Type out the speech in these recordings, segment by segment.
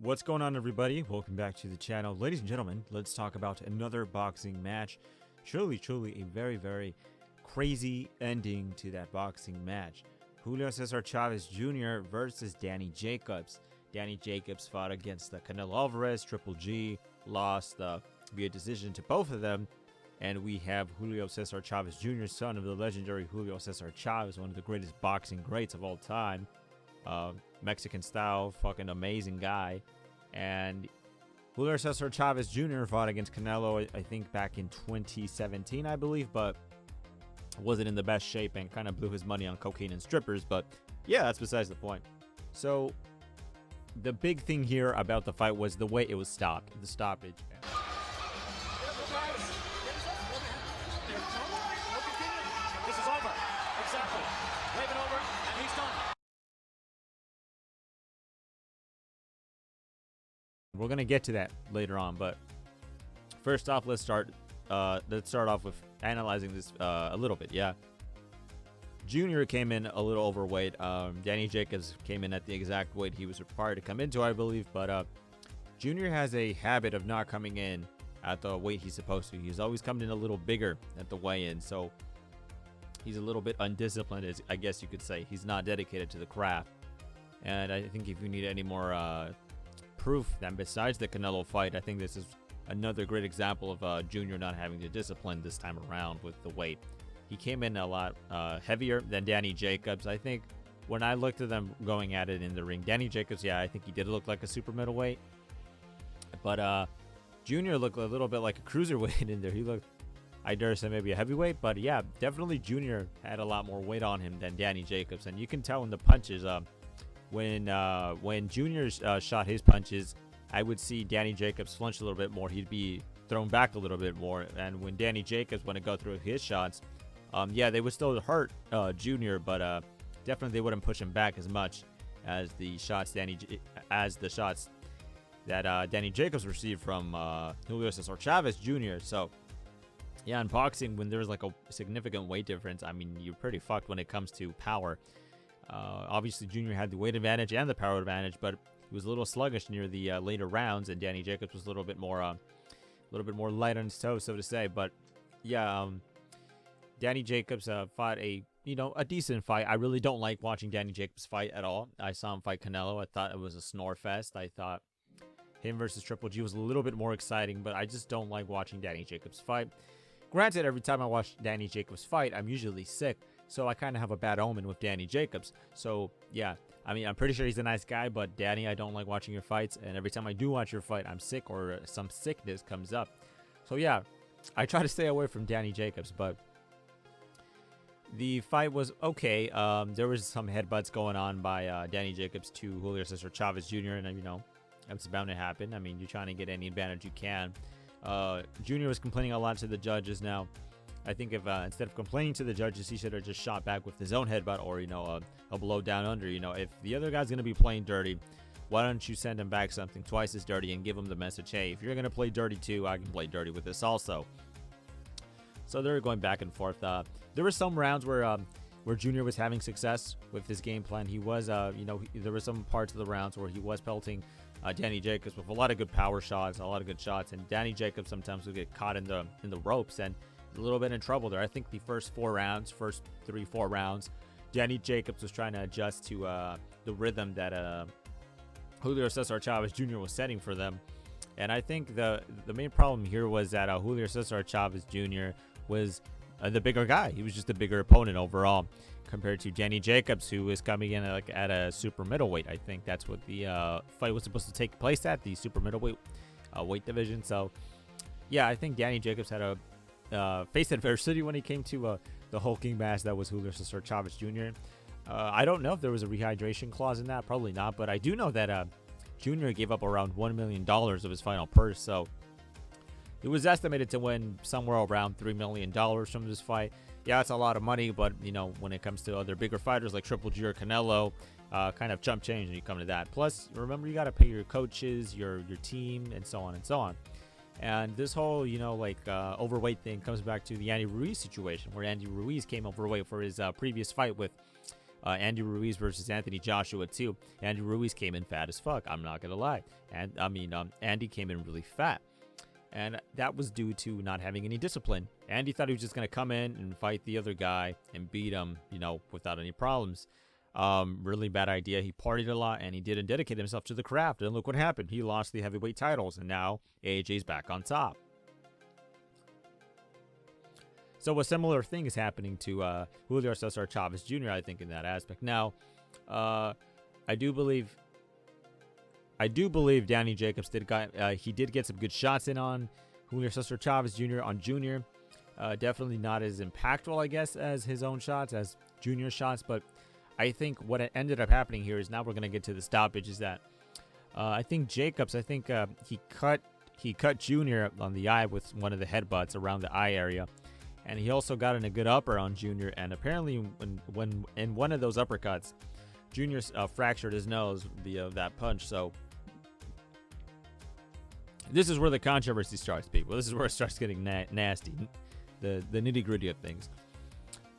What's going on, everybody? Welcome back to the channel. Ladies and gentlemen, let's talk about another boxing match. Truly a very crazy ending to that boxing match. Julio Cesar Chavez Jr. versus Danny Jacobs. Danny Jacobs fought against the Canelo Alvarez, Triple G, lost via decision to both of them. And we have Julio Cesar Chavez Jr., son of the legendary Julio Cesar Chavez, one of the greatest boxing greats of all time. Mexican style, fucking amazing guy. And Julio Cesar Chavez Jr. fought against Canelo, I think back in 2017, I believe, but wasn't in the best shape and kind of blew his money on cocaine and strippers. But yeah, that's besides the point. So the big thing here about the fight was the way it was stopped, the stoppage. This is over. Exactly. Wave it over, and he's done. We're gonna get to that later on, but first off, let's start off with analyzing this a little bit. Yeah, Junior came in a little overweight. Danny Jacobs came in at the exact weight he was required to come into, I believe. But Junior has a habit of not coming in at the weight he's supposed to. He's always coming in a little bigger at the weigh-in, so he's a little bit undisciplined, as I guess you could say. He's not dedicated to the craft. And I think if you need any more proof than besides the Canelo fight, I think this is another great example of Junior not having the discipline this time around with the weight. He came in a lot heavier than Danny Jacobs. I think when I looked at them going at it in the ring, Danny Jacobs, yeah, I think he did look like a super middleweight. But Junior looked a little bit like a cruiserweight in there. He looked, I dare say, maybe a heavyweight. But yeah, definitely Junior had a lot more weight on him than Danny Jacobs. And you can tell in the punches, when Junior shot his punches, I would see Danny Jacobs flinch a little bit more. He'd be thrown back a little bit more. And when Danny Jacobs went to go through his shots, yeah, they would still hurt Junior, but definitely they wouldn't push him back as much as the shots that Danny Jacobs received from Julio Cesar Chavez Jr. So yeah, in boxing, when there's like a significant weight difference, I mean, you're pretty fucked when it comes to power. Obviously, Junior had the weight advantage and the power advantage, but he was a little sluggish near the later rounds, and Danny Jacobs was a little bit more light on his toes, so to say. But yeah, Danny Jacobs fought a decent fight. I really don't like watching Danny Jacobs fight at all. I saw him fight Canelo. I thought it was a snore fest. I thought him versus Triple G was a little bit more exciting, but I just don't like watching Danny Jacobs fight. Granted, every time I watch Danny Jacobs fight, I'm usually sick. So I kind of have a bad omen with Danny Jacobs. So yeah, I mean, I'm pretty sure he's a nice guy, but Danny, I don't like watching your fights. And every time I do watch your fight, I'm sick or some sickness comes up. So yeah, I try to stay away from Danny Jacobs, but the fight was okay. There was some headbutts going on by Danny Jacobs to Julio Cesar Chavez Jr. And that's bound to happen. I mean, you're trying to get any advantage you can. Junior was complaining a lot to the judges. Now, I think if instead of complaining to the judges, he should have just shot back with his own headbutt or, a blow down under. If the other guy's going to be playing dirty, why don't you send him back something twice as dirty and give him the message, hey, if you're going to play dirty too, I can play dirty with this also. So they were going back and forth. There were some rounds where Junior was having success with his game plan. He was, there were some parts of the rounds where he was pelting Danny Jacobs with a lot of good power shots, a lot of good shots. And Danny Jacobs sometimes would get caught in the ropes and a little bit in trouble there. I think the first 4 rounds, Danny Jacobs was trying to adjust to the rhythm that Julio Cesar Chavez Jr. was setting for them. And I think the main problem here was that Julio Cesar Chavez Jr. was the bigger guy. He was just a bigger opponent overall compared to Danny Jacobs, who was coming in at a super middleweight. I think that's what the fight was supposed to take place at, the super middleweight weight division. So yeah, I think Danny Jacobs had a faced adversity when he came to the hulking mass that was Julio Cesar Chavez Jr. I don't know if there was a rehydration clause in that. Probably not. But I do know that Junior gave up around $1 million of his final purse. So he was estimated to win somewhere around $3 million from this fight. Yeah, that's a lot of money. But, when it comes to other bigger fighters like Triple G or Canelo, kind of chump change when you come to that. Plus, remember, you got to pay your coaches, your team, and so on and so on. And this whole, overweight thing comes back to the Andy Ruiz situation, where Andy Ruiz came overweight for his previous fight with Andy Ruiz versus Anthony Joshua too. Andy Ruiz came in fat as fuck. I'm not gonna lie. And Andy came in really fat, and that was due to not having any discipline. Andy thought he was just gonna come in and fight the other guy and beat him, without any problems. Really bad idea. He partied a lot and he didn't dedicate himself to the craft. And look what happened. He lost the heavyweight titles, and now AJ's back on top. So a similar thing is happening to Julio Cesar Chavez Jr., I think, in that aspect. Now, I do believe Danny Jacobs did get some good shots in on Julio Cesar Chavez Jr. on Junior. Definitely not as impactful, I guess, as his own shots, as Junior's shots. But I think what ended up happening here is, now we're going to get to the stoppage, is that I think Jacobs, he cut Junior on the eye with one of the headbutts around the eye area. And he also got in a good upper on Junior. And apparently when in one of those uppercuts, Junior fractured his nose via that punch. So this is where the controversy starts, people. This is where it starts getting nasty, the nitty-gritty of things.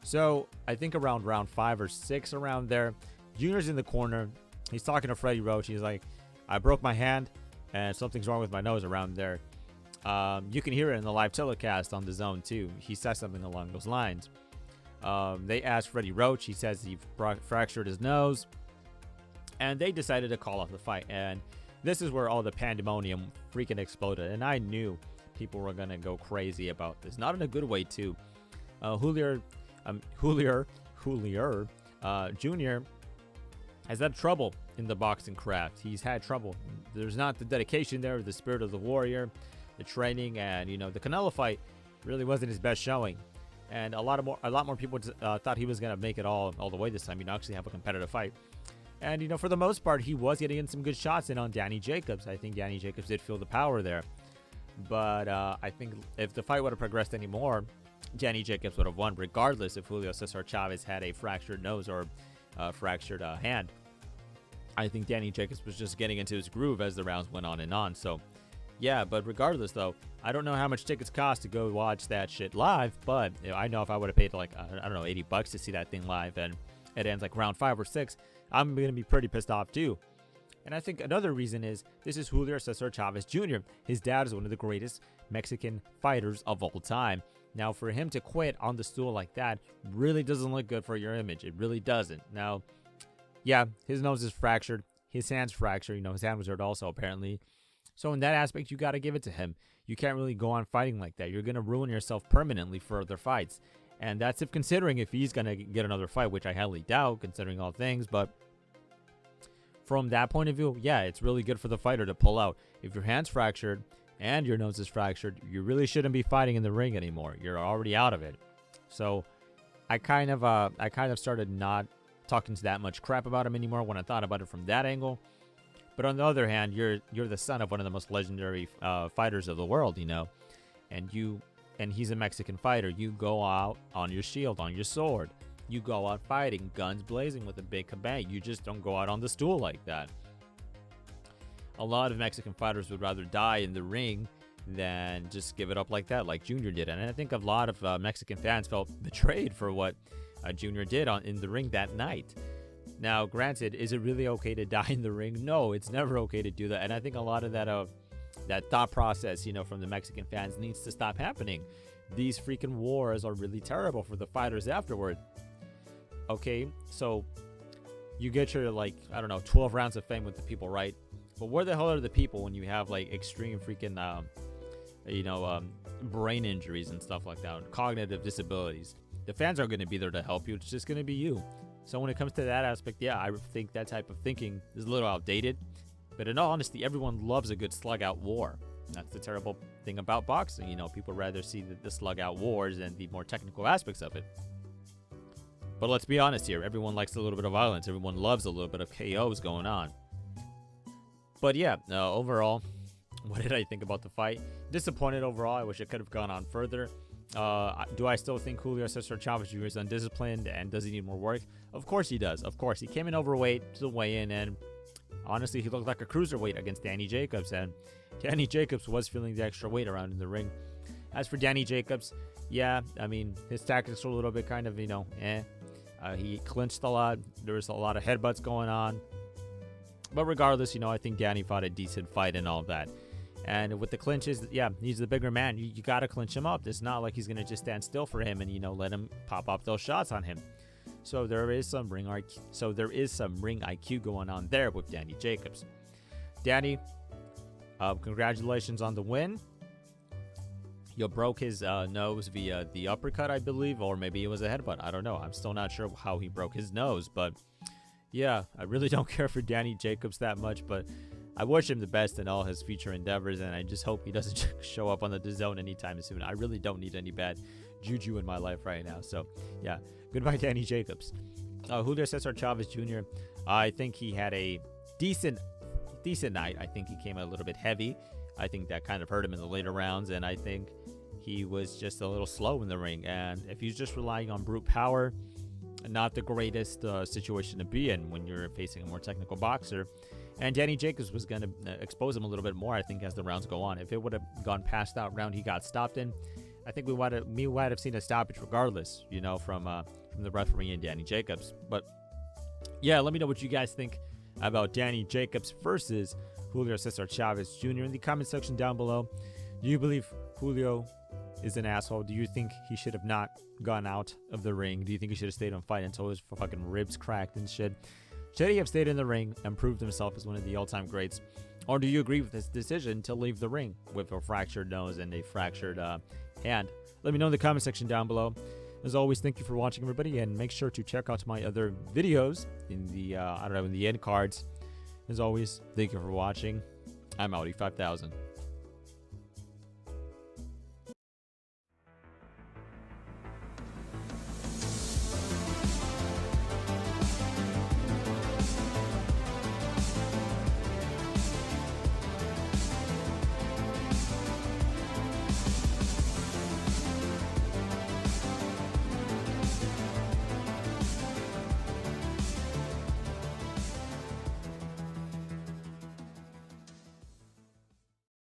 So I think around round 5 or 6, around there, Junior's in the corner. He's talking to Freddie Roach. He's like, I broke my hand and something's wrong with my nose around there. You can hear it in the live telecast on the Zone too. He says something along those lines. They asked Freddie Roach. He says he fractured his nose, and they decided to call off the fight. And this is where all the pandemonium freaking exploded. And I knew people were gonna go crazy about this, not in a good way too. Julio Jr. has had trouble in the boxing craft. He's had trouble. There's not the dedication there, the spirit of the warrior, the training, and the Canelo fight really wasn't his best showing. And a lot more people thought he was gonna make it all the way this time. Actually have a competitive fight. And for the most part, he was getting in some good shots in on Danny Jacobs. I think Danny Jacobs did feel the power there. But I think if the fight would have progressed anymore, Danny Jacobs would have won, regardless if Julio Cesar Chavez had a fractured nose or fractured hand. I think Danny Jacobs was just getting into his groove as the rounds went on and on. So yeah, but regardless, though, I don't know how much tickets cost to go watch that shit live, but I know if I would have paid like, I don't know, $80 to see that thing live and it ends like round 5 or 6, I'm going to be pretty pissed off too. And I think another reason is, this is Julio Cesar Chavez Jr. His dad is one of the greatest Mexican fighters of all time. Now, for him to quit on the stool like that really doesn't look good for your image. It really doesn't. Now, yeah, his nose is fractured. His hand's fractured. His hand was hurt also, apparently. So in that aspect, you got to give it to him. You can't really go on fighting like that. You're going to ruin yourself permanently for other fights. And that's considering if he's going to get another fight, which I highly doubt, considering all things. But from that point of view, yeah, it's really good for the fighter to pull out. If your hand's fractured and your nose is fractured, you really shouldn't be fighting in the ring anymore. You're already out of it. So I kind of started not talking that much crap about him anymore when I thought about it from that angle. But on the other hand, you're the son of one of the most legendary fighters of the world, and he's a Mexican fighter. You go out on your shield, on your sword. You go out fighting, guns blazing with a big kabang. You just don't go out on the stool like that. A lot of Mexican fighters would rather die in the ring than just give it up like that, like Junior did. And I think a lot of Mexican fans felt betrayed for what Junior did in the ring that night. Now, granted, is it really okay to die in the ring? No, it's never okay to do that. And I think a lot of that thought process, from the Mexican fans needs to stop happening. These freaking wars are really terrible for the fighters afterward. Okay, so you get your 12 rounds of fame with the people, right? But where the hell are the people when you have extreme freaking brain injuries and stuff like that, cognitive disabilities? The fans aren't going to be there to help you. It's just going to be you. So when it comes to that aspect, yeah, I think that type of thinking is a little outdated. But in all honesty, everyone loves a good slug-out war. That's the terrible thing about boxing. People rather see the slug-out wars than the more technical aspects of it. But let's be honest here. Everyone likes a little bit of violence. Everyone loves a little bit of KOs going on. But yeah, overall, what did I think about the fight? Disappointed overall. I wish it could have gone on further. Do I still think Julio Cesar Chavez Jr. is undisciplined and does he need more work? Of course he does. Of course. He came in overweight to the weigh-in, and honestly, he looked like a cruiserweight against Danny Jacobs, and Danny Jacobs was feeling the extra weight around in the ring. As for Danny Jacobs, yeah, I mean, his tactics were a little bit kind of, He clinched a lot. There was a lot of headbutts going on. But regardless, I think Danny fought a decent fight and all of that. And with the clinches, yeah, he's the bigger man. You got to clinch him up. It's not like he's going to just stand still for him and, let him pop up those shots on him. So there is some ring IQ going on there with Danny Jacobs. Danny, congratulations on the win. You broke his nose via the uppercut, I believe, or maybe it was a headbutt. I don't know. I'm still not sure how he broke his nose, but yeah, I really don't care for Danny Jacobs that much, but I wish him the best in all his future endeavors, and I just hope he doesn't show up on the DAZN anytime soon. I really don't need any bad juju in my life right now. So, yeah, goodbye, Danny Jacobs. Julio Cesar Chavez Jr., I think he had a decent night. I think he came a little bit heavy. I think that kind of hurt him in the later rounds, and I think he was just a little slow in the ring. And if he's just relying on brute power, not the greatest situation to be in when you're facing a more technical boxer. And Danny Jacobs was going to expose him a little bit more, I think, as the rounds go on. If it would have gone past that round he got stopped in, I think we might have seen a stoppage regardless, from the referee and Danny Jacobs. But yeah, let me know what you guys think about Danny Jacobs versus Julio Cesar Chavez Jr. in the comment section down below. Do you believe Julio is an asshole? Do you think he should have not gone out of the ring? Do you think he should have stayed and fight until his fucking ribs cracked and shit? Should he have stayed in the ring and proved himself as one of the all-time greats? Or do you agree with his decision to leave the ring with a fractured nose and a fractured hand? Let me know in the comment section down below. As always, thank you for watching, everybody, and make sure to check out my other videos in the in the end cards. As always, thank you for watching. I'm Audi 5000.